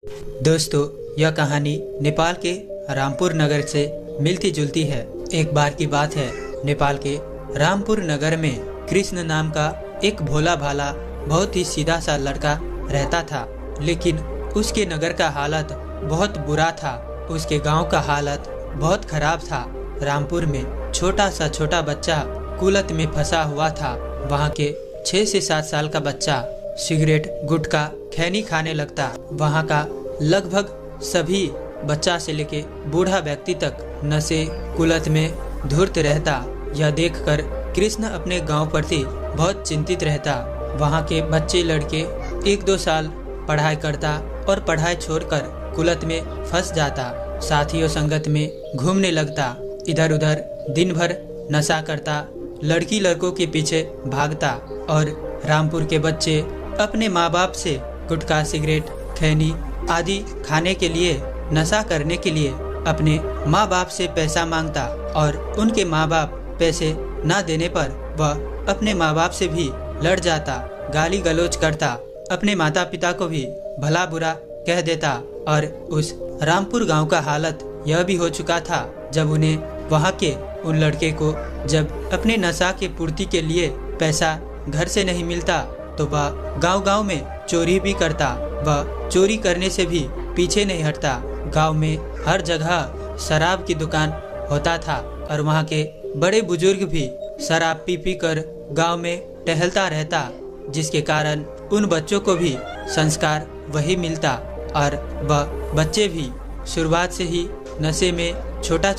दोस्तों, यह कहानी नेपाल के रामपुर नगर से मिलती जुलती है। एक बार की बात है, नेपाल के रामपुर नगर में कृष्ण नाम का एक भोला भाला बहुत ही सीधा सा लड़का रहता था। लेकिन उसके नगर का हालत बहुत बुरा था। उसके गांव का हालत बहुत खराब था। रामपुर में छोटा बच्चा कुलत में फंसा हुआ था। वहाँ के 6 से 7 साल का बच्चा सिगरेट, गुटखा, खैनी खाने लगता। वहाँ का लगभग सभी बच्चा से लेके बूढ़ा व्यक्ति तक नशे कुलत में धुर्त रहता। यह देखकर कृष्ण अपने गांव प्रति बहुत चिंतित रहता। वहाँ के बच्चे लड़के 1-2 साल पढ़ाई करता और पढ़ाई छोड़कर कुलत में फंस जाता। साथियों संगत में घूमने लगता, इधर उधर दिन भर नशा करता, लड़की लड़कों के पीछे भागता। और रामपुर के बच्चे अपने माँ बाप से गुटखा, सिगरेट, खैनी आदि खाने के लिए, नशा करने के लिए अपने माँ बाप से पैसा मांगता। और उनके माँ बाप पैसे ना देने पर वह अपने माँ बाप से भी लड़ जाता, गाली गलौज करता, अपने माता पिता को भी भला बुरा कह देता। और उस रामपुर गांव का हालत यह भी हो चुका था, जब उन्हें वहां के उन लड़के को जब अपने नशा के पूर्ति के लिए पैसा घर से नहीं मिलता तो वह गांव में चोरी भी करता। वह चोरी करने से भी पीछे नहीं हटता। गांव में हर जगह शराब की दुकान होता था और वहां के बड़े बुजुर्ग भी शराब पी कर गांव में टहलता रहता, जिसके कारण उन बच्चों को भी संस्कार वही मिलता। और वह बच्चे भी शुरुआत से ही नशे में छोटा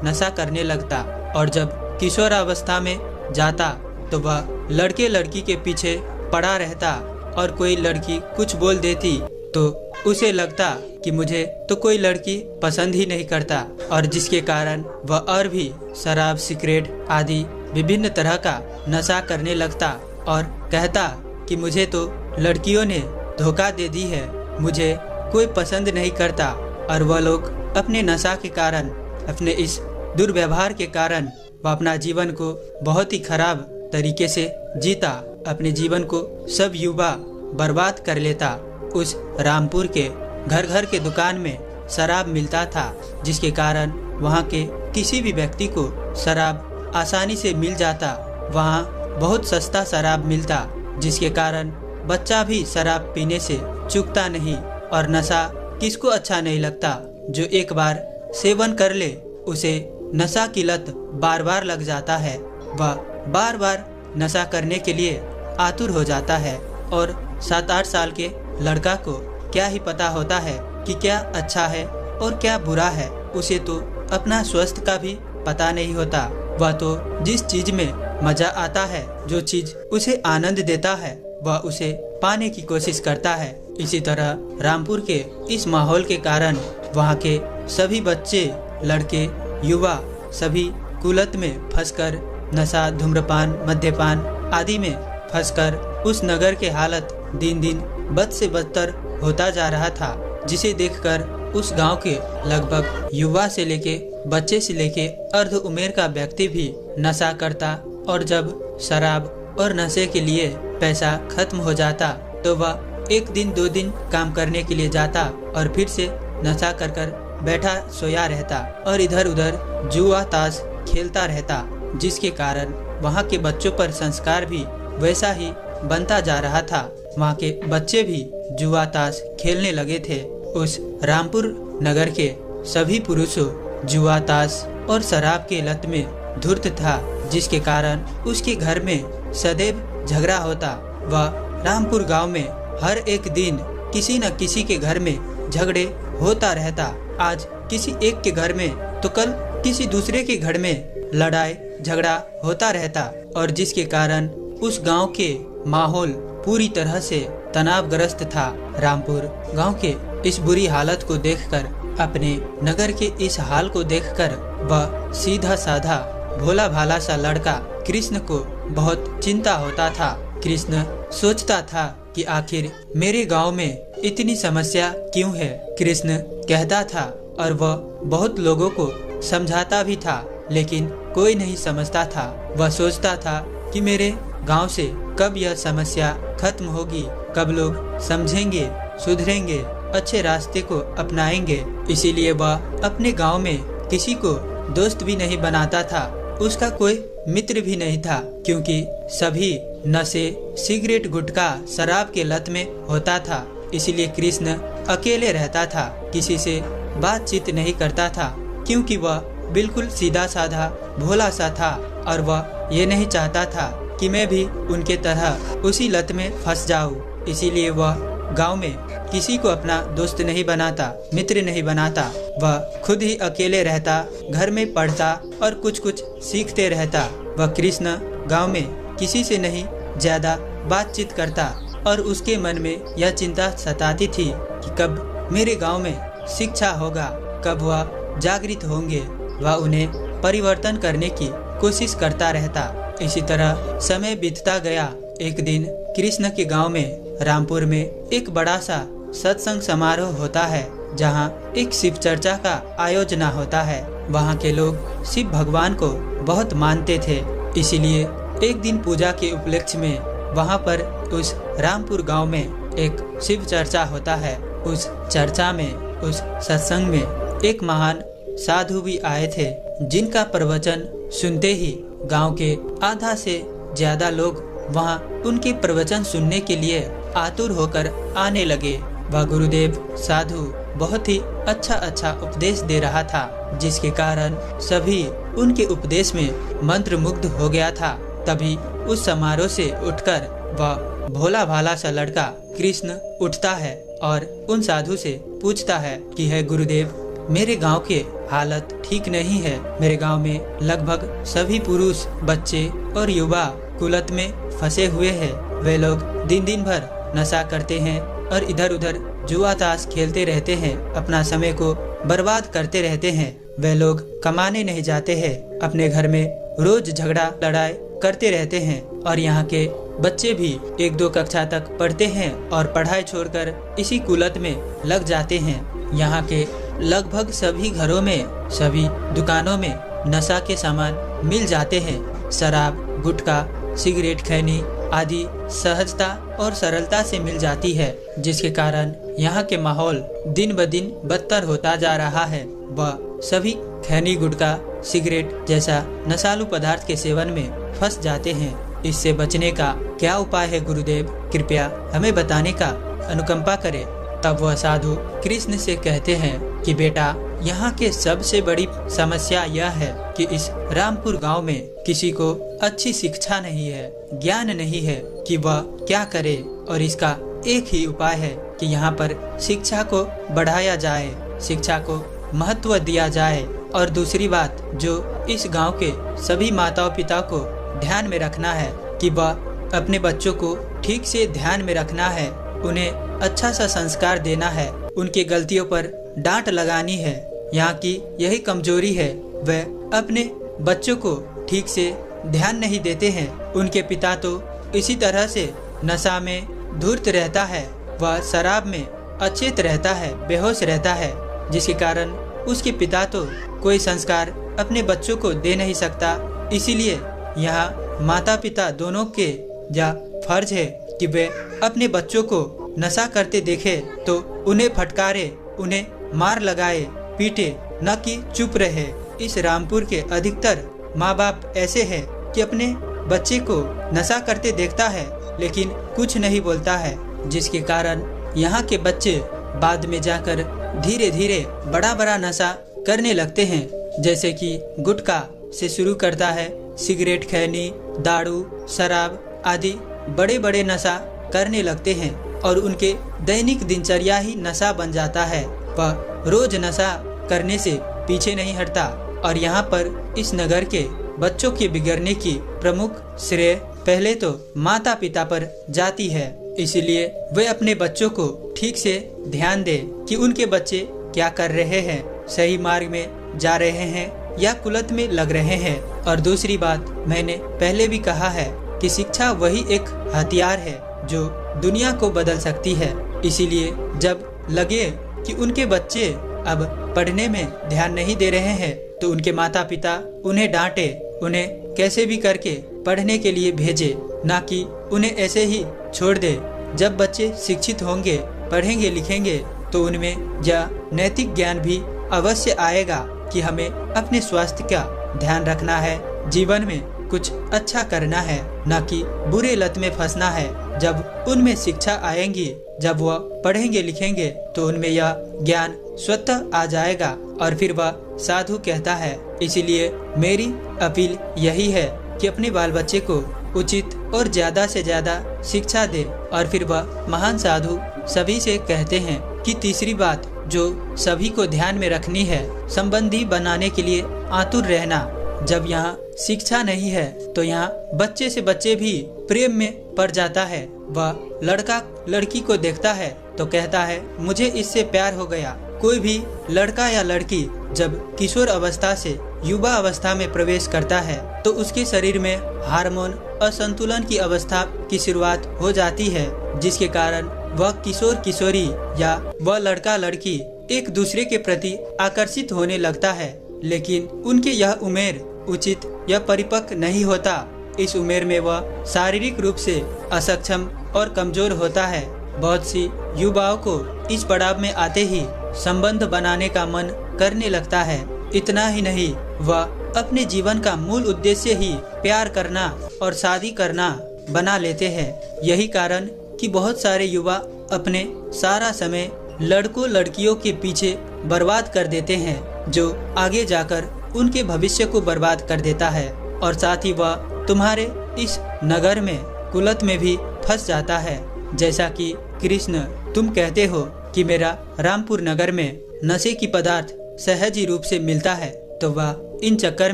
नशा करने लगता। और जब किशोरावस्था में जाता तो वह लड़के लड़की के पीछे पड़ा रहता। और कोई लड़की कुछ बोल देती तो उसे लगता कि मुझे तो कोई लड़की पसंद ही नहीं करता, और जिसके कारण वह और भी शराब, सिगरेट आदि विभिन्न तरह का नशा करने लगता और कहता कि मुझे तो लड़कियों ने धोखा दे दी है, मुझे कोई पसंद नहीं करता। और वह लोग अपने नशा के कारण, अपने इस दुर्व्यवहार के कारण वह अपना जीवन को बहुत ही खराब तरीके से जीता। अपने जीवन को सब युवा बर्बाद कर लेता। उस रामपुर के घर घर के दुकान में शराब मिलता था, जिसके कारण वहाँ के किसी भी व्यक्ति को शराब आसानी से मिल जाता। वहाँ बहुत सस्ता शराब मिलता, जिसके कारण बच्चा भी शराब पीने से चूकता नहीं। और नशा किसको अच्छा नहीं लगता। जो एक बार सेवन कर ले उसे नशा की लत बार बार लग जाता है। वह बार बार नशा करने के लिए आतुर हो जाता है। और 7-8 साल के लड़का को क्या ही पता होता है कि क्या अच्छा है और क्या बुरा है। उसे तो अपना स्वास्थ्य का भी पता नहीं होता। वह तो जिस चीज में मजा आता है, जो चीज उसे आनंद देता है, वह उसे पाने की कोशिश करता है। इसी तरह रामपुर के इस माहौल के कारण वहाँ के सभी बच्चे, लड़के, युवा सभी कुलत में फंसकर नशा, धूम्रपान, मद्यपान आदि में फंसकर उस नगर के हालत दिन दिन बद से बदतर होता जा रहा था, जिसे देखकर उस गांव के लगभग युवा से लेके, बच्चे से लेके अर्ध उम्र का व्यक्ति भी नशा करता। और जब शराब और नशे के लिए पैसा खत्म हो जाता तो वह 1 दिन 2 दिन काम करने के लिए जाता और फिर से नशा कर बैठा सोया रहता और इधर उधर जुआ ताश खेलता रहता, जिसके कारण वहाँ के बच्चों पर संस्कार भी वैसा ही बनता जा रहा था। वहाँ के बच्चे भी जुआ ताश खेलने लगे थे। उस रामपुर नगर के सभी पुरुषों जुआ ताश और शराब के लत में धुर्त था, जिसके कारण उसके घर में सदैव झगड़ा होता। वह रामपुर गांव में हर एक दिन किसी न किसी के घर में झगड़े होता रहता। आज किसी एक के घर में तो कल किसी दूसरे के घर में लड़ाई झगड़ा होता रहता। और जिसके कारण उस गांव के माहौल पूरी तरह से तनावग्रस्त था। रामपुर गांव के इस बुरी हालत को देखकर, अपने नगर के इस हाल को देखकर वह सीधा साधा भोला भाला सा लड़का कृष्ण को बहुत चिंता होता था। कृष्ण सोचता था कि आखिर मेरे गांव में इतनी समस्या क्यों है। कृष्ण कहता था और वह बहुत लोगों को समझाता भी था, लेकिन कोई नहीं समझता था। वह सोचता था कि मेरे गांव से कब यह समस्या खत्म होगी, कब लोग समझेंगे, सुधरेंगे। अच्छे रास्ते को अपनाएंगे। इसीलिए वह अपने गांव में किसी को दोस्त भी नहीं बनाता था, उसका कोई मित्र भी नहीं था, क्योंकि सभी नशे, सिगरेट, गुटखा, शराब के लत में होता था। इसीलिए कृष्ण अकेले रहता था, किसी से बातचीत नहीं करता था, क्योंकि वह बिल्कुल सीधा साधा भोला सा था और वह ये नहीं चाहता था कि मैं भी उनके तरह उसी लत में फंस जाऊं। इसीलिए वह गांव में किसी को अपना दोस्त नहीं बनाता, मित्र नहीं बनाता। वह खुद ही अकेले रहता, घर में पढ़ता और कुछ कुछ सीखते रहता। वह कृष्ण गांव में किसी से नहीं ज्यादा बातचीत करता और उसके मन में यह चिंता सताती थी कि कब मेरे गांव में शिक्षा होगा, कब वह जागृत होंगे। वह उन्हें परिवर्तन करने की कोशिश करता रहता। इसी तरह समय बीतता गया। एक दिन कृष्ण के गांव में रामपुर में एक बड़ा सा सत्संग समारोह होता है, जहां एक शिव चर्चा का आयोजन होता है। वहां के लोग शिव भगवान को बहुत मानते थे, इसीलिए एक दिन पूजा के उपलक्ष्य में वहां पर उस रामपुर गांव में एक शिव चर्चा होता है। उस चर्चा में, उस सत्संग में एक महान साधु भी आए थे, जिनका प्रवचन सुनते ही गांव के आधा से ज्यादा लोग वहां उनके प्रवचन सुनने के लिए आतुर होकर आने लगे। वह गुरुदेव साधु बहुत ही अच्छा उपदेश दे रहा था, जिसके कारण सभी उनके उपदेश में मंत्रमुग्ध हो गया था। तभी उस समारोह से उठकर वह भोला भाला सा लड़का कृष्ण उठता है और उन साधु से पूछता है कि हे गुरुदेव, मेरे गांव के हालत ठीक नहीं है। मेरे गांव में लगभग सभी पुरुष, बच्चे और युवा कुलत में फंसे हुए हैं। वे लोग दिन दिन भर नशा करते हैं और इधर उधर जुआ ताश खेलते रहते हैं, अपना समय को बर्बाद करते रहते हैं। वे लोग कमाने नहीं जाते हैं, अपने घर में रोज झगड़ा लड़ाई करते रहते हैं और यहाँ के बच्चे भी 1-2 कक्षा तक पढ़ते हैं और पढ़ाई छोड़कर इसी कुलत में लग जाते हैं। यहाँ के लगभग सभी घरों में, सभी दुकानों में नशा के सामान मिल जाते हैं। शराब, गुटखा, सिगरेट, खैनी आदि सहजता और सरलता से मिल जाती है, जिसके कारण यहाँ के माहौल दिन ब दिन बदतर होता जा रहा है। वह सभी खैनी, गुटखा, सिगरेट जैसा नशालु पदार्थ के सेवन में फंस जाते हैं। इससे बचने का क्या उपाय है गुरुदेव? कृपया हमें बताने का अनुकंपा करें। तब वह साधु कृष्ण से कहते हैं कि बेटा, यहाँ के सबसे बड़ी समस्या यह है कि इस रामपुर गांव में किसी को अच्छी शिक्षा नहीं है, ज्ञान नहीं है कि वह क्या करे, और इसका एक ही उपाय है कि यहाँ पर शिक्षा को बढ़ाया जाए, शिक्षा को महत्व दिया जाए। और दूसरी बात जो इस गांव के सभी माताओं पिता को ध्यान में रखना है कि वह अपने बच्चों को ठीक से ध्यान में रखना है, उन्हें अच्छा सा संस्कार देना है, उनके गलतियों पर डांट लगानी है। यहाँ की यही कमजोरी है, वे अपने बच्चों को ठीक से ध्यान नहीं देते हैं। उनके पिता तो इसी तरह से नशा में धूर्त रहता है, वह शराब में अचेत रहता है, बेहोश रहता है, जिसके कारण उसके पिता तो कोई संस्कार अपने बच्चों को दे नहीं सकता। इसीलिए यहाँ माता पिता दोनों के यह फर्ज है कि वे अपने बच्चों को नशा करते देखे तो उन्हें फटकारे, उन्हें मार लगाए, पीटे, न कि चुप रहे। इस रामपुर के अधिकतर माँ बाप ऐसे हैं कि अपने बच्चे को नशा करते देखता है लेकिन कुछ नहीं बोलता है, जिसके कारण यहाँ के बच्चे बाद में जाकर धीरे धीरे बड़ा बड़ा नशा करने लगते हैं। जैसे कि गुटखा से शुरू करता है, सिगरेट, खैनी, दारू, शराब आदि बड़े बड़े नशा करने लगते हैं और उनके दैनिक दिनचर्या ही नशा बन जाता है। वह रोज नशा करने से पीछे नहीं हटता और यहाँ पर इस नगर के बच्चों के बिगड़ने की प्रमुख श्रेय पहले तो माता पिता पर जाती है। इसलिए वे अपने बच्चों को ठीक से ध्यान दें कि उनके बच्चे क्या कर रहे हैं, सही मार्ग में जा रहे हैं या कुलत में लग रहे हैं। और दूसरी बात, मैंने पहले भी कहा है कि शिक्षा वही एक हथियार है जो दुनिया को बदल सकती है। इसीलिए जब लगे कि उनके बच्चे अब पढ़ने में ध्यान नहीं दे रहे हैं तो उनके माता पिता उन्हें डांटे, उन्हें कैसे भी करके पढ़ने के लिए भेजे, ना कि उन्हें ऐसे ही छोड़ दे। जब बच्चे शिक्षित होंगे, पढ़ेंगे लिखेंगे तो उनमें यह नैतिक ज्ञान भी अवश्य आएगा कि हमें अपने स्वास्थ्य का ध्यान रखना है, जीवन में कुछ अच्छा करना है, न कि बुरे लत में फंसना है। जब उनमें शिक्षा आएंगी, जब वह पढ़ेंगे लिखेंगे, तो उनमें यह ज्ञान स्वतः आ जाएगा और फिर वह साधु कहता है। इसीलिए मेरी अपील यही है कि अपने बाल बच्चे को उचित और ज्यादा से ज्यादा शिक्षा दे। और फिर वह महान साधु सभी से कहते हैं कि तीसरी बात जो सभी को ध्यान में रखनी है, संबंधी बनाने के लिए आतुर रहना। जब यहाँ शिक्षा नहीं है तो यहाँ बच्चे से बच्चे भी प्रेम में पड़ जाता है। वह लड़का लड़की को देखता है तो कहता है मुझे इससे प्यार हो गया। कोई भी लड़का या लड़की जब किशोर अवस्था से युवा अवस्था में प्रवेश करता है तो उसके शरीर में हार्मोन असंतुलन की अवस्था की शुरुआत हो जाती है, जिसके कारण वह किशोर किशोरी या वह लड़का लड़की एक दूसरे के प्रति आकर्षित होने लगता है। लेकिन उनके यह उम्र उचित या परिपक्व नहीं होता। इस उम्र में वह शारीरिक रूप से असक्षम और कमजोर होता है। बहुत सी युवाओं को इस पड़ाव में आते ही संबंध बनाने का मन करने लगता है। इतना ही नहीं, वह अपने जीवन का मूल उद्देश्य ही प्यार करना और शादी करना बना लेते हैं। यही कारण कि बहुत सारे युवा अपने सारा समय लड़कों लड़कियों के पीछे बर्बाद कर देते हैं, जो आगे जाकर उनके भविष्य को बर्बाद कर देता है। और साथ ही वह तुम्हारे इस नगर में कुलत में भी फंस जाता है। जैसा कि कृष्ण तुम कहते हो कि मेरा रामपुर नगर में नशे की पदार्थ सहज ही रूप से मिलता है, तो वह इन चक्कर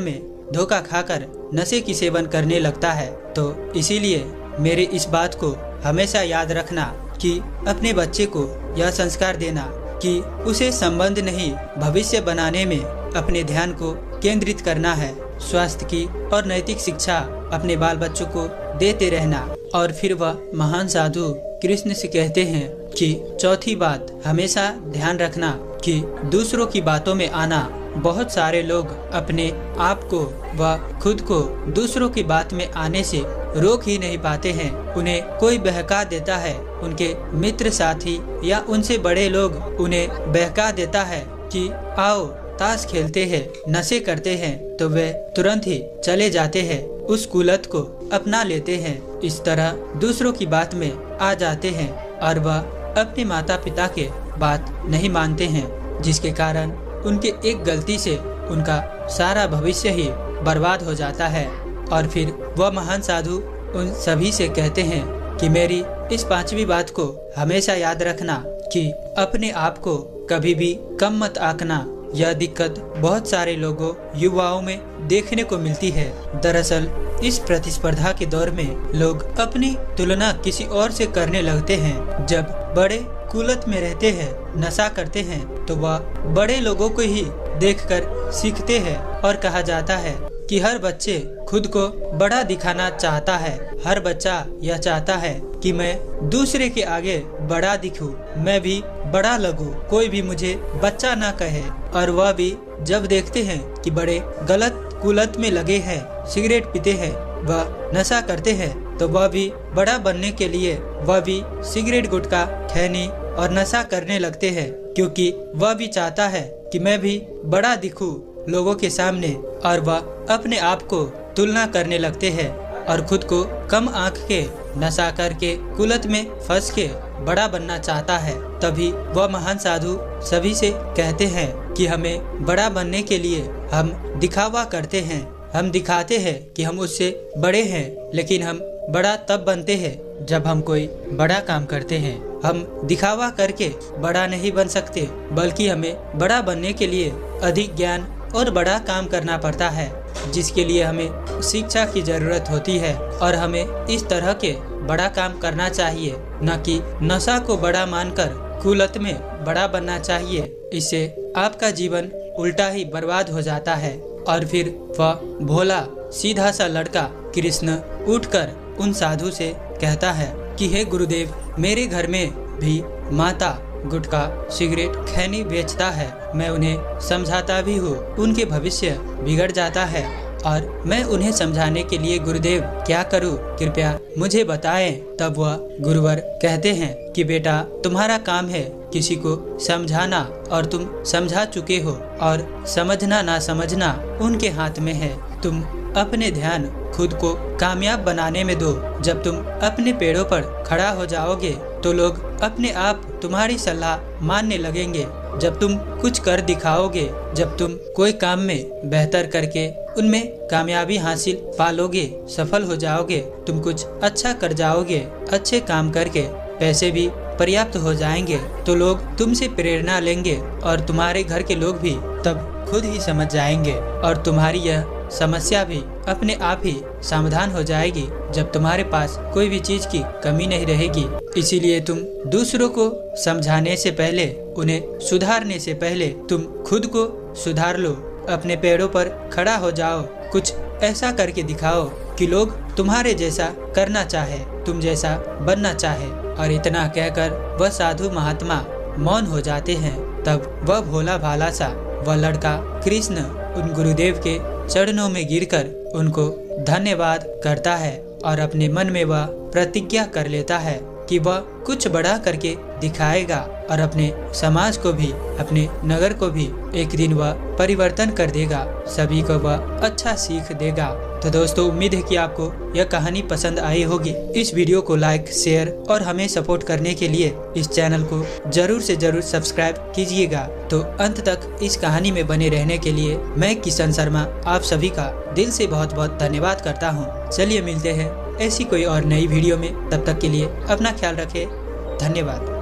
में धोखा खाकर नशे की सेवन करने लगता है। तो इसीलिए मेरे इस बात को हमेशा याद रखना कि अपने बच्चे को यह संस्कार देना कि उसे संबंध नहीं भविष्य बनाने में अपने ध्यान को केंद्रित करना है। स्वास्थ्य की और नैतिक शिक्षा अपने बाल बच्चों को देते रहना। और फिर वह महान साधु कृष्ण से कहते हैं कि चौथी बात हमेशा ध्यान रखना कि दूसरों की बातों में आना। बहुत सारे लोग अपने आप को व खुद को दूसरों की बात में आने से रोक ही नहीं पाते हैं। उन्हें कोई बहका देता है, उनके मित्र साथी या उनसे बड़े लोग उन्हें बहका देता है कि आओ ताश खेलते हैं, नशे करते हैं, तो वे तुरंत ही चले जाते हैं, उस कुलत को अपना लेते हैं। इस तरह दूसरों की बात में आ जाते हैं और वह अपने माता पिता के बात नहीं मानते हैं, जिसके कारण उनके एक गलती से उनका सारा भविष्य ही बर्बाद हो जाता है। और फिर वह महान साधु उन सभी से कहते हैं कि मेरी इस पांचवी बात को हमेशा याद रखना कि अपने आप को कभी भी कम मत आंकना। यह दिक्कत बहुत सारे लोगों युवाओं में देखने को मिलती है। दरअसल इस प्रतिस्पर्धा के दौर में लोग अपनी तुलना किसी और से करने लगते हैं। जब बड़े कुलत में रहते हैं, नशा करते हैं, तो वह बड़े लोगों को ही देखकर सीखते हैं। और कहा जाता है कि हर बच्चे खुद को बड़ा दिखाना चाहता है। हर बच्चा यह चाहता है कि मैं दूसरे के आगे बड़ा दिखूं, मैं भी बड़ा लगूं, कोई भी मुझे बच्चा ना कहे। और वह भी जब देखते हैं कि बड़े गलत कुलत में लगे हैं, सिगरेट पीते हैं, वह नशा करते हैं, तो वह भी बड़ा बनने के लिए वह भी सिगरेट गुटखा खैनी और नशा करने लगते हैं, क्योंकि वह भी चाहता है कि मैं भी बड़ा दिखूं लोगों के सामने। और वह अपने आप को तुलना करने लगते हैं और खुद को कम आंक के नशा करके कुलत में फंस के बड़ा बनना चाहता है। तभी वह महान साधु सभी से कहते हैं कि हमें बड़ा बनने के लिए हम दिखावा करते हैं, हम दिखाते हैं कि हम उससे बड़े हैं, लेकिन हम बड़ा तब बनते हैं जब हम कोई बड़ा काम करते हैं। हम दिखावा करके बड़ा नहीं बन सकते, बल्कि हमें बड़ा बनने के लिए अधिक ज्ञान और बड़ा काम करना पड़ता है, जिसके लिए हमें शिक्षा की जरूरत होती है। और हमें इस तरह के बड़ा काम करना चाहिए, न कि नशा को बड़ा मानकर कुलत में बड़ा बनना चाहिए। इससे आपका जीवन उल्टा ही बर्बाद हो जाता है। और फिर वह भोला सीधा सा लड़का कृष्ण उठकर उन साधु से कहता है कि हे गुरुदेव, मेरे घर में भी माता गुटखा सिगरेट खैनी बेचता है, मैं उन्हें समझाता भी हूँ, उनके भविष्य बिगड़ जाता है और मैं उन्हें समझाने के लिए गुरुदेव क्या करूँ, कृपया मुझे बताएं। तब वह गुरुवर कहते हैं कि बेटा, तुम्हारा काम है किसी को समझाना और तुम समझा चुके हो, और समझना ना समझना उनके हाथ में है। तुम अपने ध्यान खुद को कामयाब बनाने में दो। जब तुम अपने पैरों पर खड़ा हो जाओगे तो लोग अपने आप तुम्हारी सलाह मानने लगेंगे। जब तुम कुछ कर दिखाओगे, जब तुम कोई काम में बेहतर करके उनमें कामयाबी हासिल पालोगे, सफल हो जाओगे, तुम कुछ अच्छा कर जाओगे, अच्छे काम करके पैसे भी पर्याप्त हो जाएंगे, तो लोग तुमसे प्रेरणा लेंगे और तुम्हारे घर के लोग भी तब खुद ही समझ जाएंगे और तुम्हारी यह समस्या भी अपने आप ही समाधान हो जाएगी, जब तुम्हारे पास कोई भी चीज की कमी नहीं रहेगी। इसीलिए तुम दूसरों को समझाने से पहले, उन्हें सुधारने से पहले तुम खुद को सुधार लो। अपने पैरों पर खड़ा हो जाओ, कुछ ऐसा करके दिखाओ कि लोग तुम्हारे जैसा करना चाहे, तुम जैसा बनना चाहे। और इतना कहकर वह साधु महात्मा मौन हो जाते हैं। तब वह भोला भाला सा वह लड़का कृष्ण उन गुरुदेव के चरणों में गिरकर उनको धन्यवाद करता है और अपने मन में वह प्रतिज्ञा कर लेता है कि वह कुछ बड़ा करके दिखाएगा और अपने समाज को भी, अपने नगर को भी एक दिन वह परिवर्तन कर देगा, सभी को वह अच्छा सीख देगा। तो दोस्तों, उम्मीद है कि आपको यह कहानी पसंद आई होगी। इस वीडियो को लाइक, शेयर और हमें सपोर्ट करने के लिए इस चैनल को जरूर से जरूर सब्सक्राइब कीजिएगा। तो अंत तक इस कहानी में बने रहने के लिए मैं किशन शर्मा आप सभी का दिल से बहुत बहुत धन्यवाद करता हूँ। चलिए मिलते हैं ऐसी कोई और नई वीडियो में, तब तक के लिए अपना ख्याल रखें। धन्यवाद।